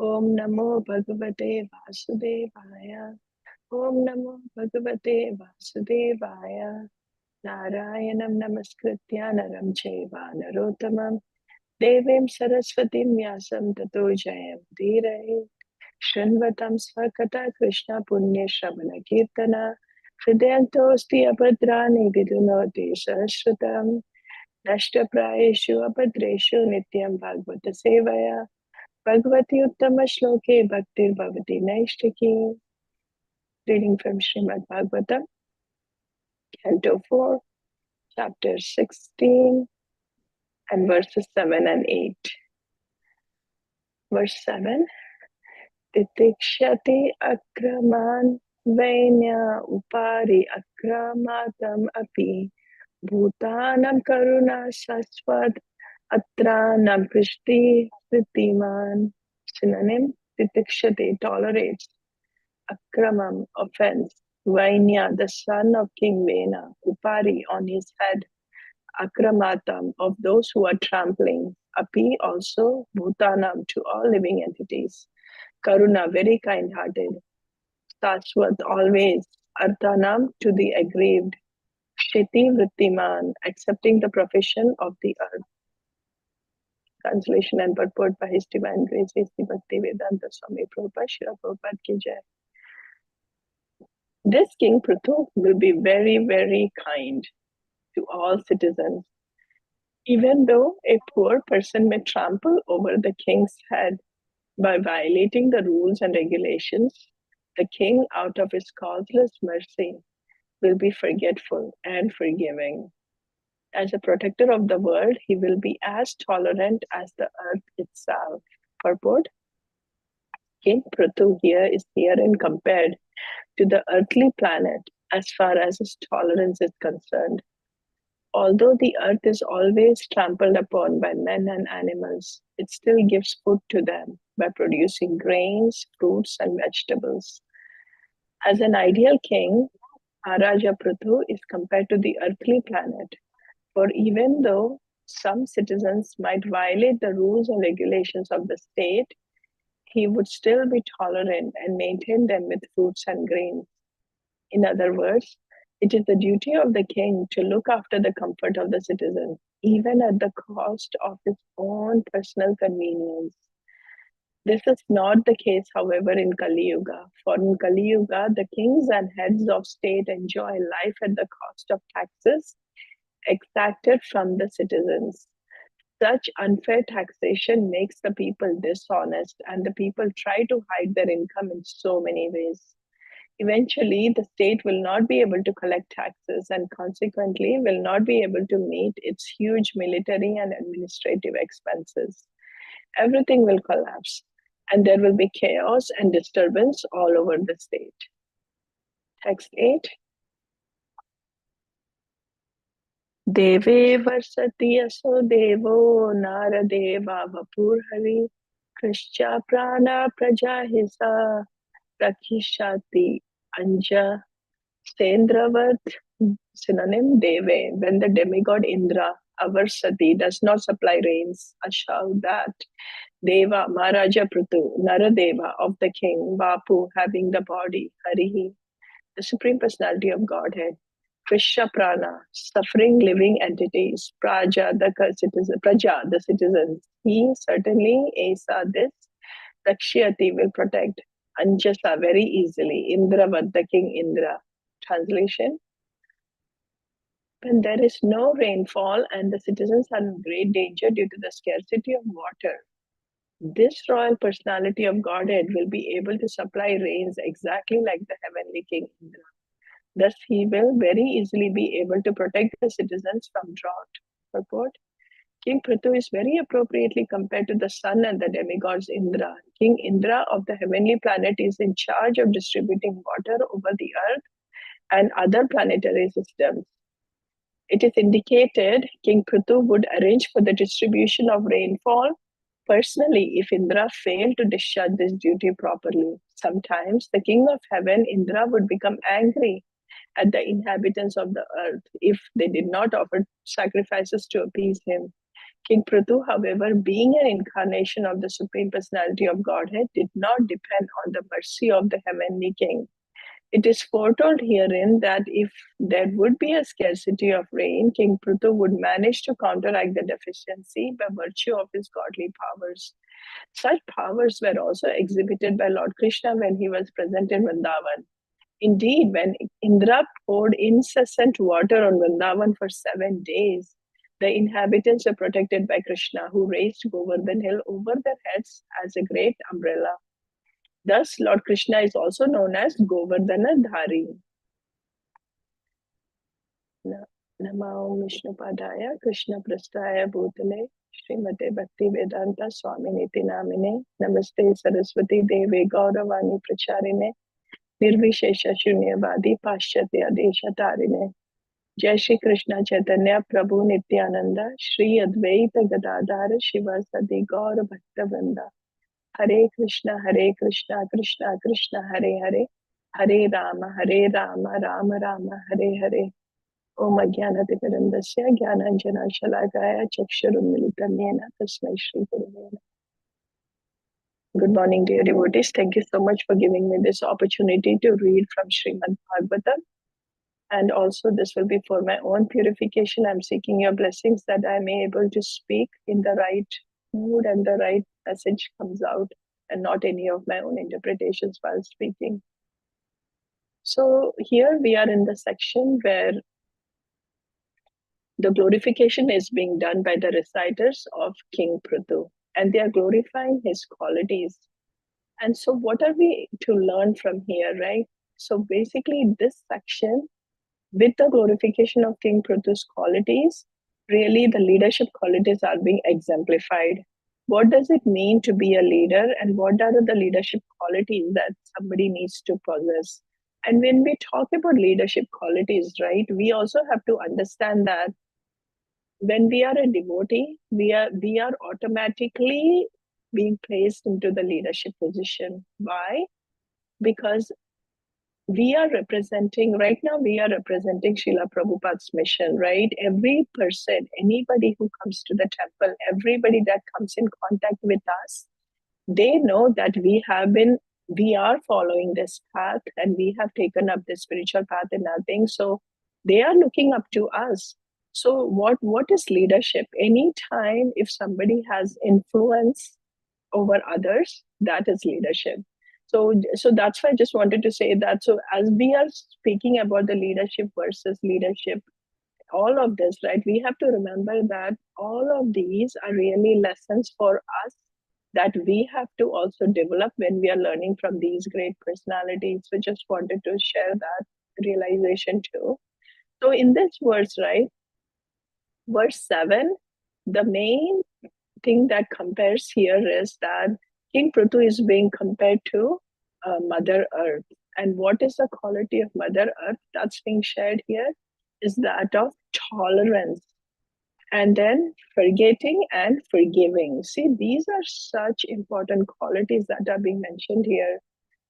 Om Namo Bhagavate Vasudevaya. Om Namo Bhagavate Vasudevaya. Narayanam Namaskritya Naram Chaiva Narottamam Devim Saraswatim Vyasam Tato Jayam Dhirahe Shrinvatam Svakata Krishna Punya Shravana Kirtana Hridayantosti Abhadrani Vidunoti Saraswatam Nashtaprayeshu Abhadreshu Nityam Bhagavata Sevaya Bhagavati Uttama Shloke Bhaktir Bhavati Naishtaki. Reading from Srimad Bhagavatam, Canto 4, Chapter 16, and verses 7 and 8. Verse 7. Titikshati akraman vainya upari akramatam api bhutanam karuna saswat atranam prishti pritiman. Synonym: Titikshati tolerates, akramam offense, Vainya the son of King Vena, upari on his head, akramatam of those who are trampling, api also, bhutanam to all living entities, karuna very kind-hearted, saswat always, arthanam to the aggrieved, shiti vrittiman accepting the profession of the earth. Translation and purport by His Divine Grace A.C. Bhaktivedanta Swami Prabhupada, Srila Prabhupada Ki Jai. This King Prithu will be very, very kind to all citizens. Even though a poor person may trample over the king's head by violating the rules and regulations, the king, out of his causeless mercy, will be forgetful and forgiving. As a protector of the world, he will be as tolerant as the earth itself. Purport: King Prithu here is herein compared to the earthly planet as far as his tolerance is concerned. Although the earth is always trampled upon by men and animals, it still gives food to them by producing grains, fruits, and vegetables. As an ideal king, Maharaja Prithu is compared to the earthly planet, for even though some citizens might violate the rules and regulations of the state, he would still be tolerant and maintain them with fruits and grains. In other words, it is the duty of the king to look after the comfort of the citizens, even at the cost of his own personal convenience. This is not the case, however, in Kali Yuga. For in Kali Yuga, the kings and heads of state enjoy life at the cost of taxes exacted from the citizens. Such unfair taxation makes the people dishonest, and the people try to hide their income in so many ways. Eventually, the state will not be able to collect taxes and consequently will not be able to meet its huge military and administrative expenses. Everything will collapse and there will be chaos and disturbance all over the state. Text 8. Deve varsati aso devo naradeva vapurhari krishcha prana prajahisa rakishati anja Sendravat. Synonym: Deve. When the demigod Indra, our Sati, does not supply rains, Ashau that Deva, Maharaja Prithu, Naradeva of the king, Vapu having the body, Harihi, the Supreme Personality of Godhead, Krishna Prana, suffering living entities, Praja, the citizens. He certainly, Asa, this, Rakshyati will protect Anjasa very easily, Indravat, the king Indra. Translation: when there is no rainfall and the citizens are in great danger due to the scarcity of water, this royal personality of Godhead will be able to supply rains exactly like the heavenly King Indra. Thus, he will very easily be able to protect the citizens from drought. Purport: King Prithu is very appropriately compared to the sun and the demigods Indra. King Indra of the heavenly planet is in charge of distributing water over the earth and other planetary systems. It is indicated King Prithu would arrange for the distribution of rainfall personally if Indra failed to discharge this duty properly. Sometimes the king of heaven, Indra, would become angry at the inhabitants of the earth if they did not offer sacrifices to appease him. King Prithu, however, being an incarnation of the Supreme Personality of Godhead, did not depend on the mercy of the heavenly king. It is foretold herein that if there would be a scarcity of rain, King Prithu would manage to counteract the deficiency by virtue of his godly powers. Such powers were also exhibited by Lord Krishna when he was present in Vrindavan. Indeed, when Indra poured incessant water on Vrindavan for 7 days, the inhabitants were protected by Krishna, who raised Govardhan Hill over their heads as a great umbrella. Thus, Lord Krishna is also known as Govardhana Dhari. Namo Vishnu Padaya Krishna Prastaya Bhutale Srimate Bhakti Vedanta Swami Niti Namine Namaste Saraswati Deve Gauravani Pracharine Nirvishesha Shunyavadi Paschatya Desha Tarine Jai Shri Krishna Chaitanya Prabhu Nityananda Shri Advaita Gadadhara Shiva Sadi Gaura Bhakta Vrinda Hare Krishna Krishna Krishna Hare Hare Hare Rama Rama Rama Hare Hare Om Ajnanatimirandasya Jnananjana Shalakaya Chakshurummilitam Yena Tasmai Shri Gurave Namaः. Good morning, dear devotees. Thank you so much for giving me this opportunity to read from Srimad Bhagavatam. And also, this will be for my own purification. I'm seeking your blessings that I may able to speak in the right mood and the right message comes out, and not any of my own interpretations while speaking. So here we are in the section where the glorification is being done by the reciters of King Prithu, and they are glorifying his qualities. And so, what are we to learn from here, right? So, basically, this section, with the glorification of King Prithu's qualities, really the leadership qualities are being exemplified. What does it mean to be a leader, and what are the leadership qualities that somebody needs to possess? And when we talk about leadership qualities, right, we also have to understand that when we are a devotee, we are automatically being placed into the leadership position. Why? Because we are representing, right now we are representing Srila Prabhupada's mission, right? Every person, anybody who comes to the temple, everybody that comes in contact with us, they know that we are following this path and we have taken up the spiritual path and nothing. So they are looking up to us. So what is leadership? Anytime if somebody has influence over others, that is leadership. So that's why I just wanted to say that. So as we are speaking about the leadership versus leadership, all of this, right, we have to remember that all of these are really lessons for us that we have to also develop when we are learning from these great personalities. So just wanted to share that realization too. So in this verse, right, verse 7, the main thing that compares here is that King Prithu is being compared to Mother Earth. And what is the quality of Mother Earth that's being shared here is that of tolerance, and then forgetting and forgiving. See, these are such important qualities that are being mentioned here.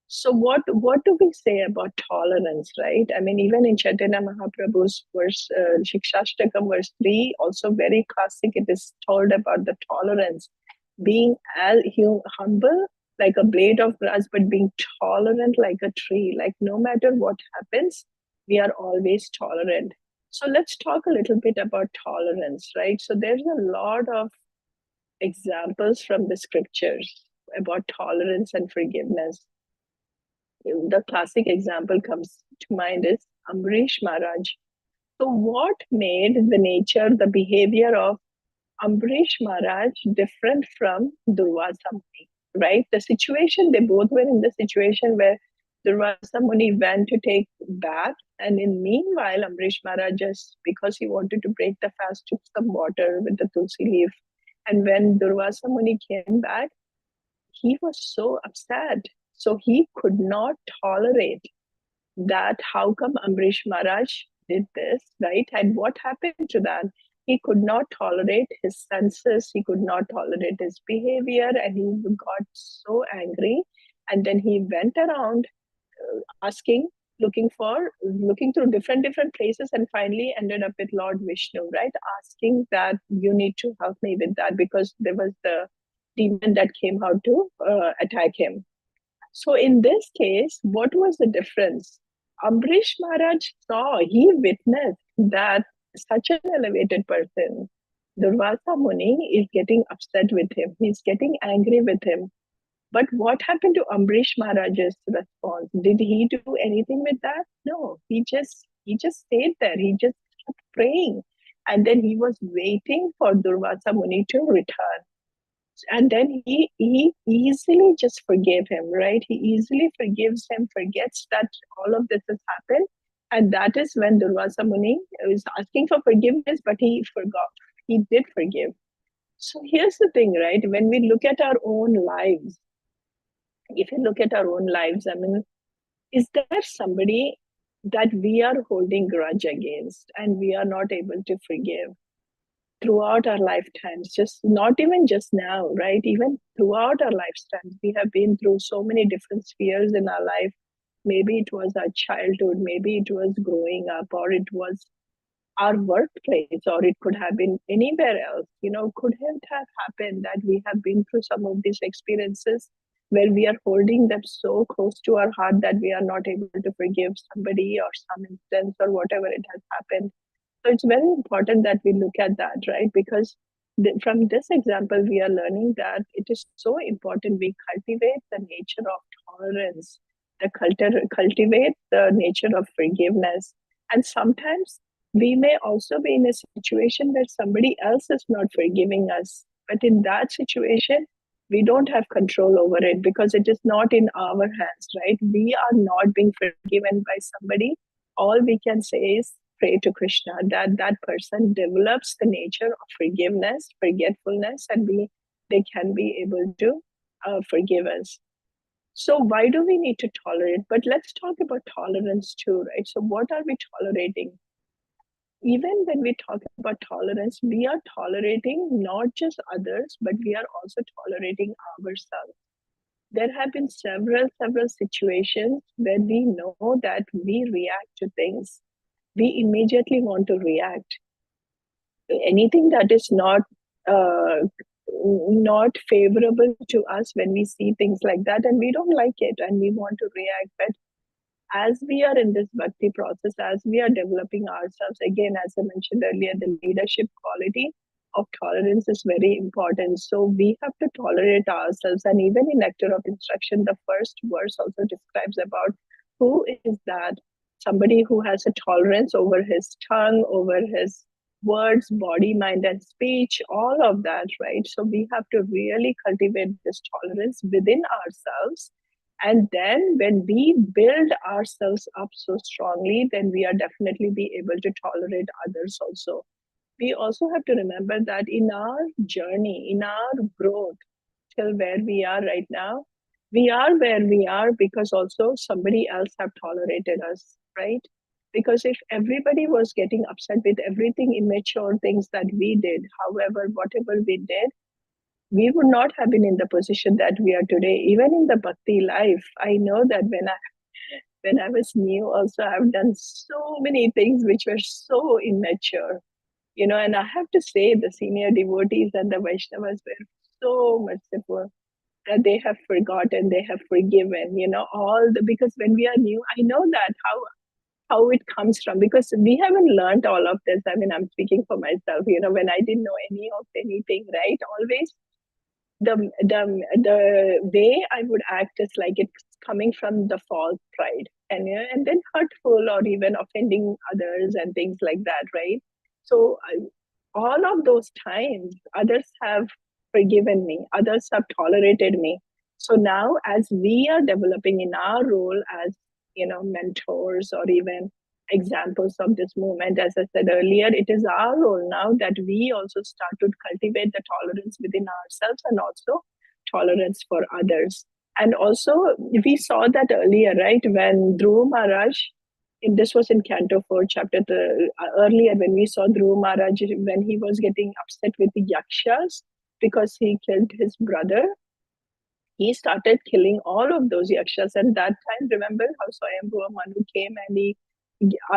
So what do we say about tolerance, right? I mean, even in Chaitanya Mahaprabhu's verse, Shikshashtakam verse 3, also very classic, it is told about the tolerance, being as humble like a blade of grass, but being tolerant like a tree. Like no matter what happens, we are always tolerant. So let's talk a little bit about tolerance, right? So there's a lot of examples from the scriptures about tolerance and forgiveness. The classic example comes to mind is Amrish Maharaj. So, what made the nature, the behavior of Amrish Maharaj different from Durvasa Muni? Right? The situation, they both were in the situation where Durvasa Muni went to take bath, and in meanwhile, Amrish Maharaj, just because he wanted to break the fast, took some water with the tulsi leaf. And when Durvasa Muni came back, he was so upset. So he could not tolerate that. How come Amrish Maharaj did this, right? And what happened to that? He could not tolerate his senses, he could not tolerate his behavior, and he got so angry. And then he went around asking looking through different places, and finally ended up with Lord Vishnu, right? Asking that you need to help me with that because there was the demon that came out to attack him. So in this case, what was the difference? Ambrish Maharaj saw, he witnessed that such an elevated person, Durvasa Muni, is getting upset with him. He's getting angry with him. But what happened to Ambrish Maharaj's response? Did he do anything with that? No. He just stayed there. He just kept praying. And then he was waiting for Durvasa Muni to return. And then he easily just forgave him, right? He easily forgives him, forgets that all of this has happened. And that is when Durvasa Muni is asking for forgiveness, but he forgot. He did forgive. So here's the thing, right? When we look at our own lives, if you look at our own lives, I mean, is there somebody that we are holding grudge against and we are not able to forgive throughout our lifetimes? Just not even just now, right? Even throughout our lifetimes, we have been through so many different spheres in our life. Maybe it was our childhood, maybe it was growing up, or it was our workplace, or it could have been anywhere else. Could it have happened that we have been through some of these experiences where we are holding them so close to our heart that we are not able to forgive somebody or some instance or whatever it has happened? So it's very important that we look at that, right? Because from this example, we are learning that it is so important we cultivate the nature of tolerance, cultivate the nature of forgiveness. And sometimes we may also be in a situation where somebody else is not forgiving us. But in that situation, we don't have control over it because it is not in our hands, right? We are not being forgiven by somebody. All we can say is pray to Krishna that that person develops the nature of forgiveness, forgetfulness, and they can be able to forgive us. So why do we need to tolerate? But let's talk about tolerance too, right? So what are we tolerating? Even when we talk about tolerance, we are tolerating not just others, but we are also tolerating ourselves. There have been several situations where we know that we react to things. We immediately want to react. Anything that is not favorable to us, when we see things like that and we don't like it and we want to react. But as we are in this bhakti process, as we are developing ourselves, again, as I mentioned earlier, the leadership quality of tolerance is very important. So we have to tolerate ourselves. And even in Nectar of Instruction, the first verse also describes about who is that somebody who has a tolerance over his tongue, over his words, body, mind, and speech, all of that, right? So we have to really cultivate this tolerance within ourselves. And then when we build ourselves up so strongly, then we are definitely be able to tolerate others also. We also have to remember that in our journey, in our growth till where we are right now, we are where we are because also somebody else have tolerated us, right? Because if everybody was getting upset with everything immature things that we did, however, whatever we did, we would not have been in the position that we are today. Even in the bhakti life, I know that when I was new, also I've done so many things which were so immature, and I have to say the senior devotees and the Vaishnavas were so merciful that they have forgotten, they have forgiven, all the, because when we are new, I know that how it comes from, because we haven't learned all of this. I mean, I'm speaking for myself, when I didn't know any of anything, right? Always the way I would act is like it's coming from the false pride, and then hurtful or even offending others and things like that, right? So all of those times, others have forgiven me, others have tolerated me. So now, as we are developing in our role as mentors or even examples of this movement, as I said earlier, it is our role now that we also start to cultivate the tolerance within ourselves and also tolerance for others. And also, we saw that earlier, right? When Dhruva Maharaj, this was in Canto 4, chapter earlier, when we saw Dhruva Maharaj, when he was getting upset with the Yakshas because he killed his brother, he started killing all of those yakshas. And that time, remember how Swayambhuva Manu came and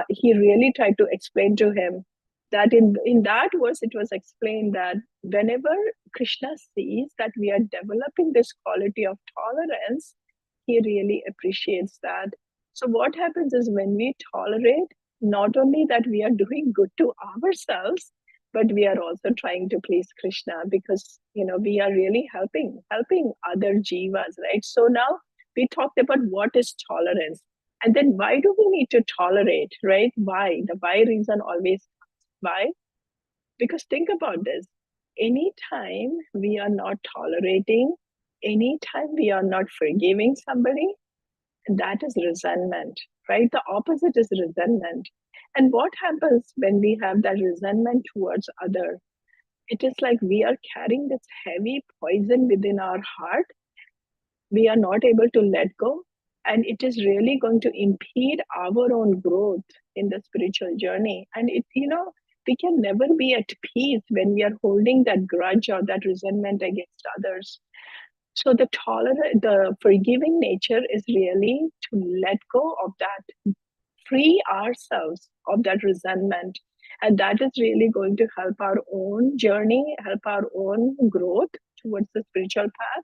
he really tried to explain to him that in that verse it was explained that whenever Krishna sees that we are developing this quality of tolerance, he really appreciates that. So what happens is when we tolerate, not only that we are doing good to ourselves, but we are also trying to please Krishna, because we are really helping other jivas, right? So now we talked about what is tolerance, and then why do we need to tolerate, right? Why? The why reason always comes. Why? Because think about this. Anytime we are not tolerating, anytime we are not forgiving somebody, that is resentment, right? The opposite is resentment. And what happens when we have that resentment towards other? It is like we are carrying this heavy poison within our heart. We are not able to let go, and it is really going to impede our own growth in the spiritual journey. And we can never be at peace when we are holding that grudge or that resentment against others. So the forgiving nature is really to let go of that, free ourselves of that resentment. And that is really going to help our own journey, help our own growth towards the spiritual path.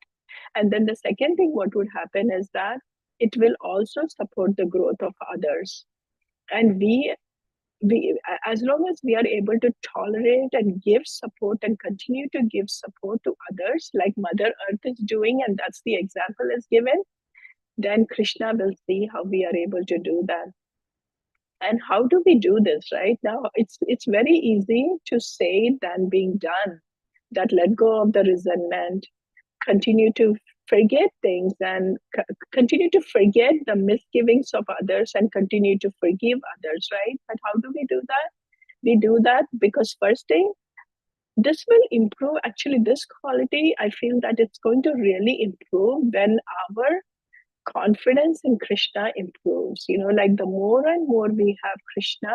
And then the second thing, what would happen is that it will also support the growth of others. And we as long as we are able to tolerate and give support and continue to give support to others like Mother Earth is doing, and that's the example is given, then Krishna will see how we are able to do that. And how do we do this? Right now it's very easy to say than being done. That let go of the resentment, continue to forget things, and continue to forget the misgivings of others, and continue to forgive others, right? But how do we do that? We do that because first thing, this will improve, actually this quality, I feel that it's going to really improve when our confidence in Krishna improves. Like the more and more we have Krishna,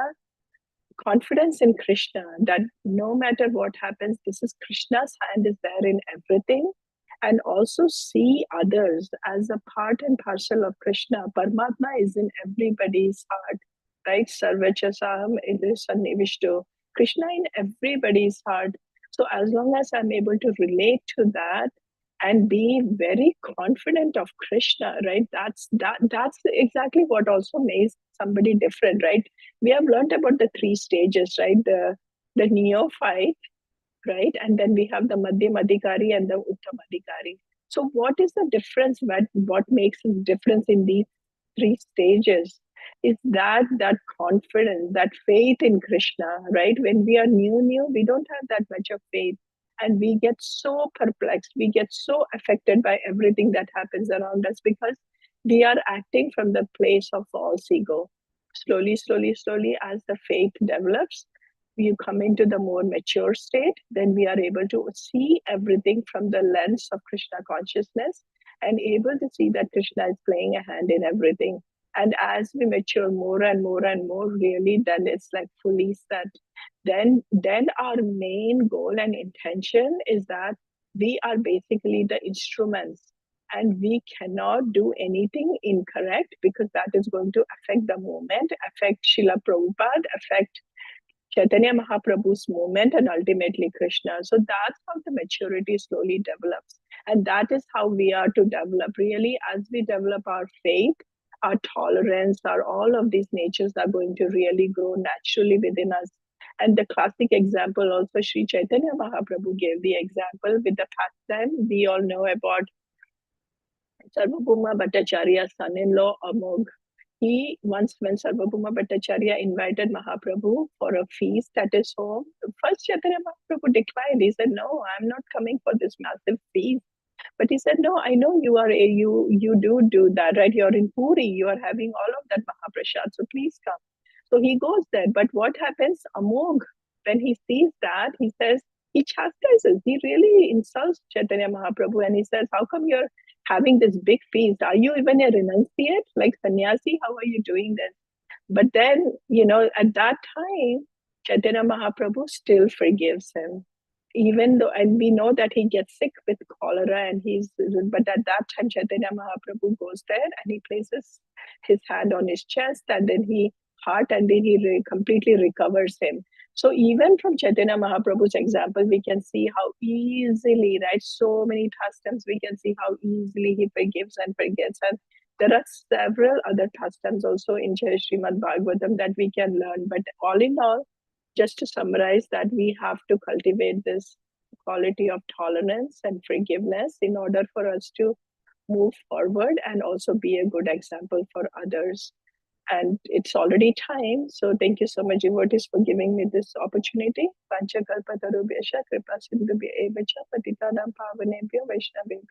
confidence in Krishna, that no matter what happens, this is Krishna's hand is there in everything. And also see others as a part and parcel of Krishna. Paramatma is in everybody's heart, right? Sarvacha Saham is Sannivishto. Krishna in everybody's heart. So as long as I'm able to relate to that and be very confident of Krishna, right? That's exactly what also makes somebody different, right? We have learned about the three stages, right? The neophyte, right? And then we have the Madhyamadikari and the Uttamadikari. So what is the difference? What makes a difference in these three stages is that confidence, that faith in Krishna, right? When we are new, we don't have that much of faith. And we get so perplexed, we get so affected by everything that happens around us because we are acting from the place of false ego. Slowly, as the faith develops, you come into the more mature state, then we are able to see everything from the lens of Krishna consciousness and able to see that Krishna is playing a hand in everything. And as we mature more and more and more, really, then it's like fully set. Then our main goal and intention is that we are basically the instruments, and we cannot do anything incorrect because that is going to affect the movement, affect Srila Prabhupada, affect Chaitanya Mahaprabhu's movement, and ultimately Krishna. So that's how the maturity slowly develops. And that is how we are to develop. Really, as we develop our faith, our tolerance, all of these natures are going to really grow naturally within us. And the classic example also, Sri Chaitanya Mahaprabhu gave the example with the pastime. We all know about Sarvabhauma Bhattacharya's son-in-law, Amog. He once, when Sarvabhauma Bhattacharya invited Mahaprabhu for a feast at his home, first Chaitanya Mahaprabhu declined. He said, "No, I'm not coming for this massive feast." But he said, "No, I know you do that, right? You're in Puri, you are having all of that Mahaprasad, so please come." So he goes there. But what happens? Amog, when he sees that, he says, he chastises, he really insults Chaitanya Mahaprabhu, and he says, "How come you're having this big feast? Are you even a renunciate? Like sannyasi, how are you doing this?" But then, at that time, Chaitanya Mahaprabhu still forgives him. even though, and we know that he gets sick with cholera, and but at that time Chaitanya Mahaprabhu goes there and he places his hand on his chest, and then he heart, and then he completely recovers him. So even from Chaitanya Mahaprabhu's example, we can see how easily, right, so many customs, we can see how easily he forgives and forgets. And there are several other customs also in Srimad Bhagavatam that we can learn. But all in all, just to summarize, that we have to cultivate this quality of tolerance and forgiveness in order for us to move forward and also be a good example for others. And it's already time. So thank you so much, devotees, for giving me this opportunity. Panchakalpatarubhyascha kripa sindhubhya evacha patitanam pavanebhyo vaishnavebhyo